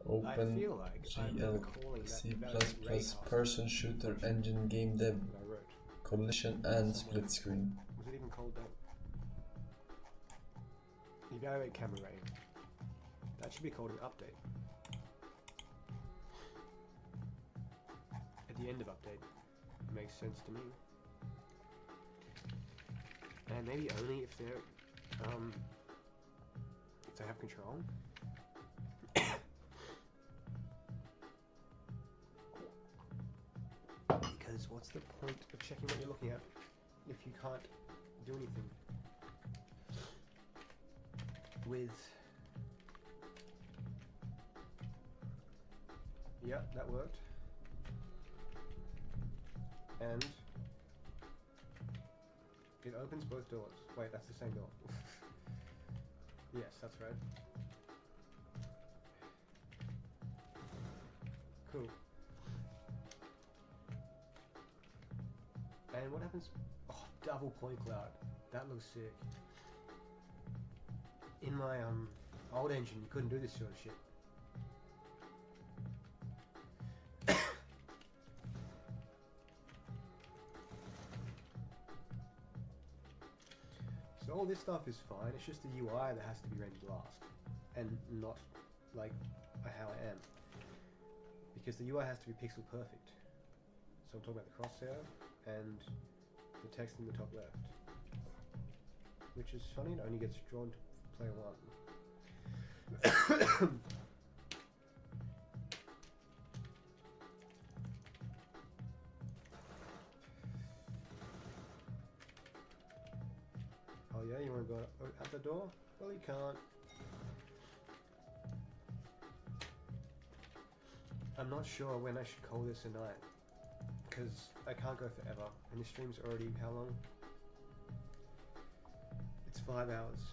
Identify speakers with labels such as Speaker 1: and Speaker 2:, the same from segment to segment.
Speaker 1: OpenGL, C++, person shooter, engine, game dev, collision, and split screen.
Speaker 2: Was it even called that? Evaluate camera rating. That should be called an update. At the end of update. Makes sense to me. And maybe only if they have control. Because what's the point of checking what you're looking at if you can't do anything with... Yeah, that worked. And it opens both doors. Wait, that's the same door. Yes, that's right. Cool. And what happens? Oh, double point cloud. That looks sick. In my old engine, you couldn't do this sort of shit. So all this stuff is fine. It's just the UI that has to be rendered last, and not like how I am. Because the UI has to be pixel perfect. So I'm talking about the crosshair and the text in the top left. Which is funny, it only gets drawn to player 1. Oh yeah, you want to go out the door? Well, you can't. I'm not sure when I should call this a night, because I can't go forever, and the stream's already how long? It's 5 hours.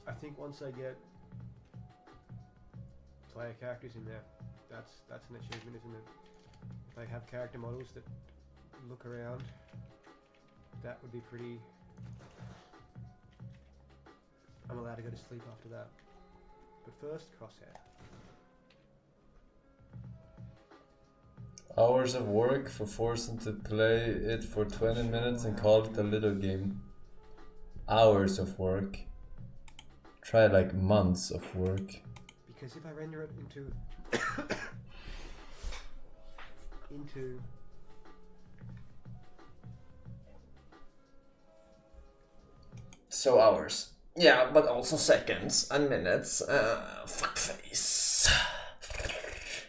Speaker 2: I think once I get player characters in there, that's an achievement, isn't it? If I have character models that look around, that would be pretty... I'm allowed to go to sleep after that. But first, crosshair.
Speaker 1: Hours of work for Forsen to play it for 20 minutes and call it a little game. Hours of work. Try like months of work.
Speaker 2: Because if I render it into...
Speaker 1: So hours. Yeah, but also seconds and minutes. Fuckface.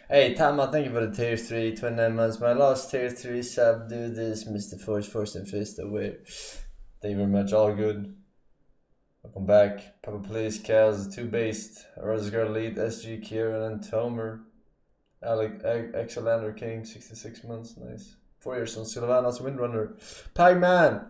Speaker 1: Hey Tama, thank you for the tier 3, 29 months. My last tier 3 sub, dude, is Mr. Forsen Fist away. Thank you very much, all good. Welcome back. Papa Please, Chaos, 2 based. Rosgar Lead, SG, Kieran, and Tomer. Alec, Exolander King, 66 months, nice. 4 years on Sylvanas Windrunner. Pagman!